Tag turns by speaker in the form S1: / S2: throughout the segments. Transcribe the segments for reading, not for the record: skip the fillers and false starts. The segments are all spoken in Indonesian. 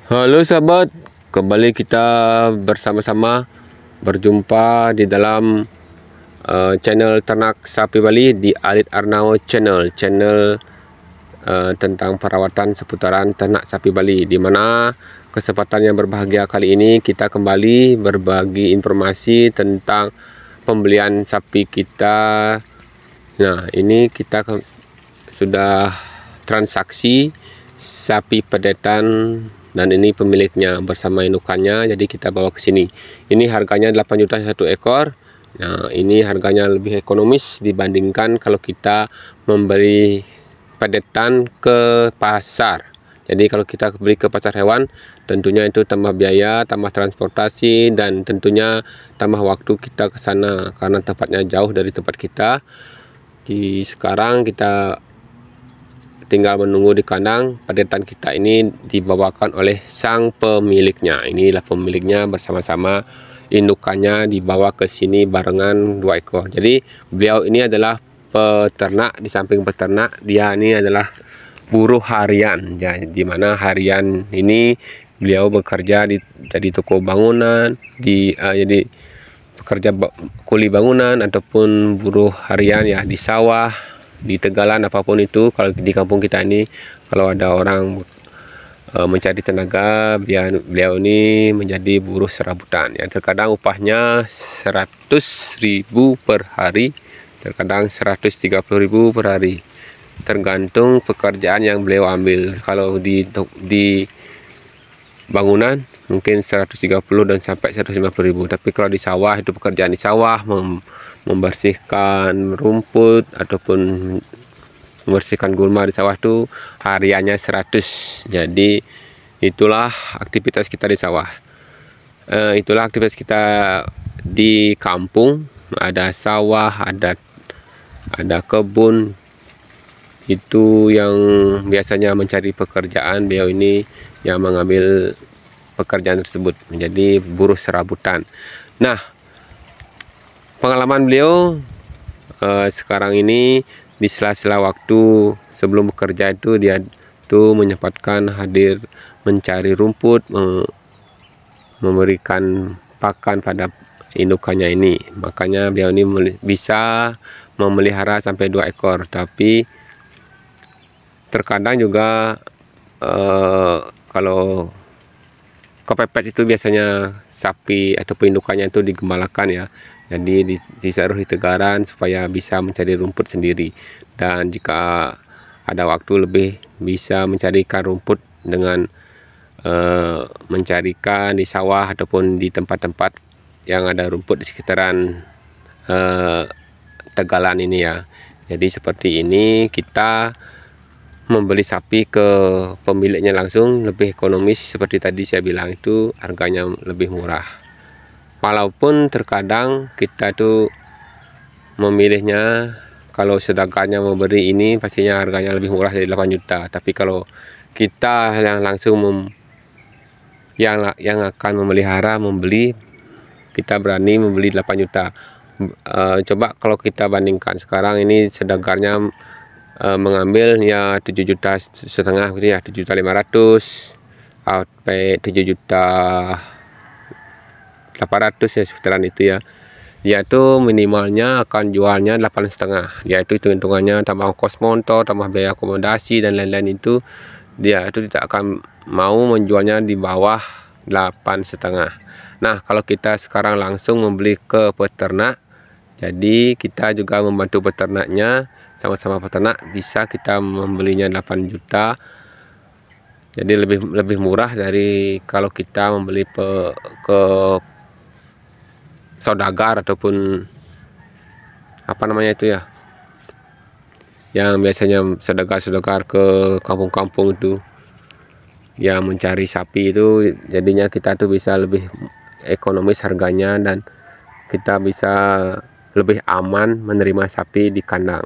S1: Halo sahabat, kembali kita bersama-sama berjumpa di dalam channel Ternak Sapi Bali di Alit Arnao Channel tentang perawatan seputaran ternak sapi Bali, di mana kesempatan yang berbahagia kali ini kita kembali berbagi informasi tentang pembelian sapi kita. Nah, ini kita sudah transaksi sapi pedetan dan ini pemiliknya bersama indukannya, jadi kita bawa ke sini. Ini harganya 8 juta satu ekor. Nah, ini harganya lebih ekonomis dibandingkan kalau kita membeli pedetan ke pasar. Jadi kalau kita beli ke pasar hewan, tentunya itu tambah biaya, tambah transportasi, dan tentunya tambah waktu kita ke sana karena tempatnya jauh dari tempat kita. Sekarang kita tinggal menunggu di kandang. Pedetan kita ini dibawakan oleh sang pemiliknya. Inilah pemiliknya bersama-sama indukannya dibawa ke sini barengan 2 ekor. Jadi beliau ini adalah peternak. Di samping peternak, dia ini adalah buruh harian. Di mana harian ini beliau bekerja di toko bangunan, jadi pekerja kuli bangunan ataupun buruh harian ya di sawah, di tegalan, apapun itu. Kalau di kampung kita ini, kalau ada orang mencari tenaga, beliau ini menjadi buruh serabutan yang terkadang upahnya 100.000 per hari, terkadang 130.000 per hari, tergantung pekerjaan yang beliau ambil. Kalau di bangunan mungkin 130 dan sampai 150.000, tapi kalau di sawah, itu pekerjaan di sawah, membersihkan rumput ataupun membersihkan gulma di sawah itu hariannya 100. Jadi itulah aktivitas kita di sawah. Itulah aktivitas kita di kampung. Ada sawah, ada kebun. Itu yang biasanya mencari pekerjaan. Beliau ini yang mengambil pekerjaan tersebut menjadi buruh serabutan. Nah, pengalaman beliau sekarang ini di sela-sela waktu sebelum bekerja itu, dia tuh menyempatkan hadir mencari rumput, memberikan pakan pada indukannya ini. Makanya beliau ini bisa memelihara sampai 2 ekor. Tapi terkadang juga kalau kepepet itu biasanya sapi atau indukannya itu digembalakan ya. Jadi ditaruh di tegaran supaya bisa mencari rumput sendiri. Dan jika ada waktu lebih, bisa mencarikan rumput dengan mencarikan di sawah ataupun di tempat-tempat yang ada rumput di sekitaran tegalan ini ya. Jadi seperti ini kita membeli sapi ke pemiliknya langsung lebih ekonomis. Seperti tadi saya bilang, itu harganya lebih murah. Walaupun terkadang kita tuh memilihnya, kalau saudaranya memberi ini pastinya harganya lebih murah dari 8 juta. Tapi kalau kita yang langsung yang akan memelihara, membeli, kita berani membeli 8 juta. Coba kalau kita bandingkan sekarang ini saudaranya mengambil ya 7,5 juta gitu ya, 7.500.000 sampai 7.800.000 ya, sekitaran itu ya. Dia tuh minimalnya akan jualnya 8,5, yaitu hitung-hitungannya tambah ongkos motor, tambah biaya akomodasi dan lain-lain, itu dia itu tidak akan mau menjualnya di bawah 8,5. Nah, kalau kita sekarang langsung membeli ke peternak, jadi kita juga membantu peternaknya, sama-sama peternak, bisa kita membelinya 8 juta. Jadi lebih murah dari kalau kita membeli ke saudagar ataupun apa namanya itu ya, yang biasanya saudagar ke kampung-kampung itu yang mencari sapi itu. Jadinya kita tuh bisa lebih ekonomis harganya dan kita bisa lebih aman menerima sapi di kandang.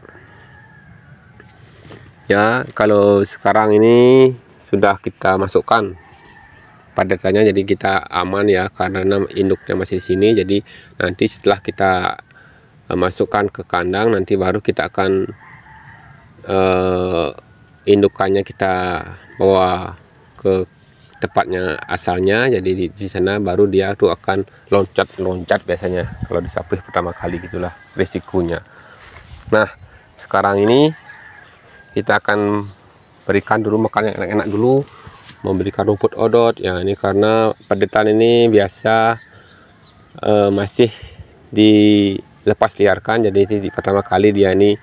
S1: Ya, kalau sekarang ini sudah kita masukkan padetannya, jadi kita aman ya, karena induknya masih di sini. Jadi nanti setelah kita masukkan ke kandang, nanti baru kita akan indukannya kita bawa ke tepatnya asalnya. Jadi di sana baru dia tuh akan loncat biasanya kalau disapi pertama kali, gitulah risikonya. Nah, sekarang ini kita akan berikan dulu makan yang enak-enak dulu, memberikan rumput odot ya. Ini karena pedetan ini biasa masih dilepas liarkan, jadi pertama kali dia ini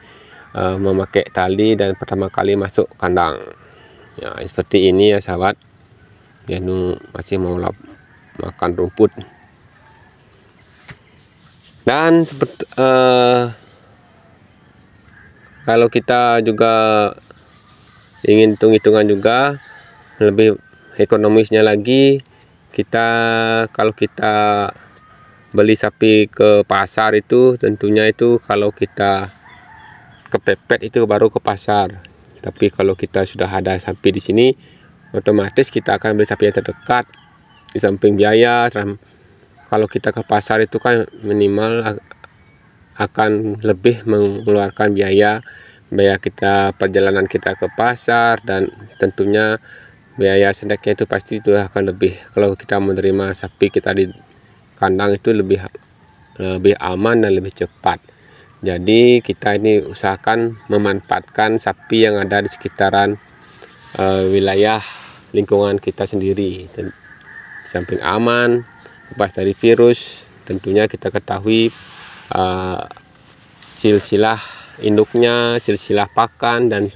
S1: memakai tali dan pertama kali masuk kandang ya, seperti ini ya sahabat. Dia masih mau makan rumput. Dan seperti kalau kita juga ingin hitung-hitungan juga lebih ekonomisnya lagi, kalau kita beli sapi ke pasar itu tentunya itu kalau kita kepepet itu baru ke pasar. Tapi kalau kita sudah ada sapi di sini, otomatis kita akan beli sapi yang terdekat. Di samping biaya, kalau kita ke pasar itu kan minimal akan lebih mengeluarkan biaya kita, perjalanan kita ke pasar, dan tentunya biaya snacknya itu pasti itu akan lebih. Kalau kita menerima sapi kita di kandang itu lebih aman dan lebih cepat. Jadi kita ini usahakan memanfaatkan sapi yang ada di sekitaran wilayah lingkungan kita sendiri. Dan di samping aman, bebas dari virus, tentunya kita ketahui silsilah induknya, silsilah pakan, dan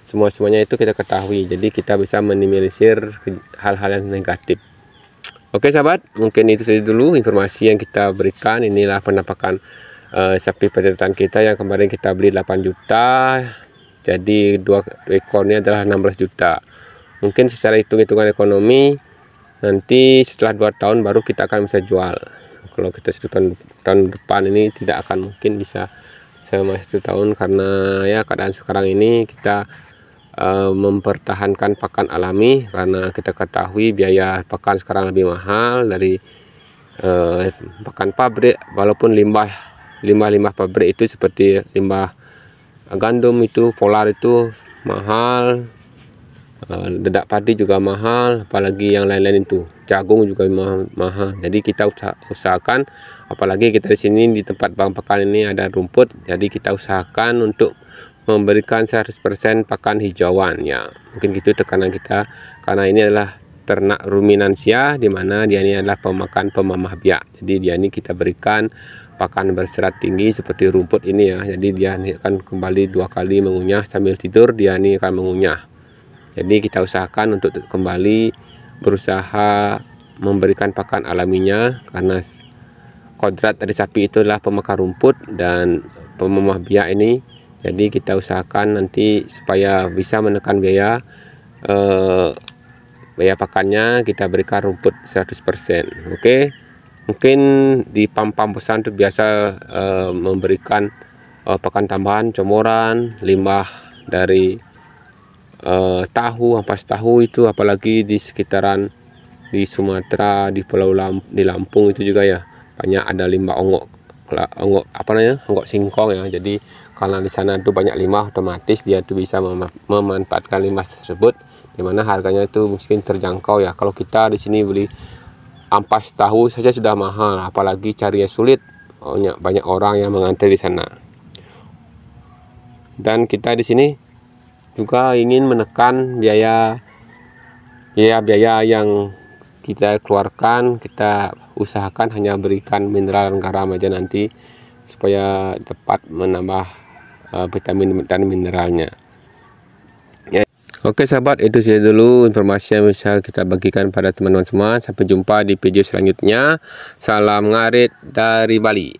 S1: semuanya itu kita ketahui. Jadi kita bisa minimalisir hal-hal yang negatif. Oke sahabat, mungkin itu saja dulu informasi yang kita berikan. Inilah penampakan sapi pedetan kita yang kemarin kita beli 8 juta. Jadi 2 ekornya adalah 16 juta. Mungkin secara hitung-hitungan ekonomi nanti setelah 2 tahun baru kita akan bisa jual. Kalau kita 1 tahun depan ini tidak akan mungkin bisa selama 1 tahun, karena ya keadaan sekarang ini kita mempertahankan pakan alami, karena kita ketahui biaya pakan sekarang lebih mahal dari pakan pabrik. Walaupun limbah pabrik itu seperti limbah gandum itu, polar itu mahal, dedak padi juga mahal, apalagi yang lain-lain itu, jagung juga mahal. Jadi kita usahakan, apalagi kita di sini di tempat bang pakan ini ada rumput, jadi kita usahakan untuk memberikan 100% pakan hijauan ya. Mungkin gitu tekanan kita, karena ini adalah ternak ruminansia, di mana dia ini adalah pemakan pemamah biak. Jadi dia ini kita berikan pakan berserat tinggi seperti rumput ini ya. Jadi dia ini akan kembali 2 kali mengunyah sambil tidur, dia ini akan mengunyah. Jadi kita usahakan untuk kembali berusaha memberikan pakan alaminya, karena kodrat dari sapi itu adalah pemakan rumput dan pemamah biak ini. Jadi kita usahakan nanti supaya bisa menekan biaya pakannya, kita berikan rumput 100%. Oke. Mungkin di pam-pam pesan itu biasa memberikan pakan tambahan, comoran, limbah dari tahu, ampas tahu itu, apalagi di sekitaran di Sumatera, di di Lampung itu juga ya banyak ada limbah onggok singkong ya. Jadi karena di sana itu banyak limbah, otomatis dia tuh bisa memanfaatkan limbah tersebut, dimana harganya itu mungkin terjangkau ya. Kalau kita di sini beli ampas tahu saja sudah mahal, apalagi carinya sulit, banyak orang yang mengantri di sana. Dan kita di sini juga ingin menekan biaya yang kita keluarkan. Kita usahakan hanya berikan mineral dan garam aja nanti, supaya dapat menambah vitamin dan mineralnya ya. Oke sahabat, itu saja dulu informasi yang bisa kita bagikan pada teman-teman semua. Sampai jumpa di video selanjutnya. Salam ngarit dari Bali.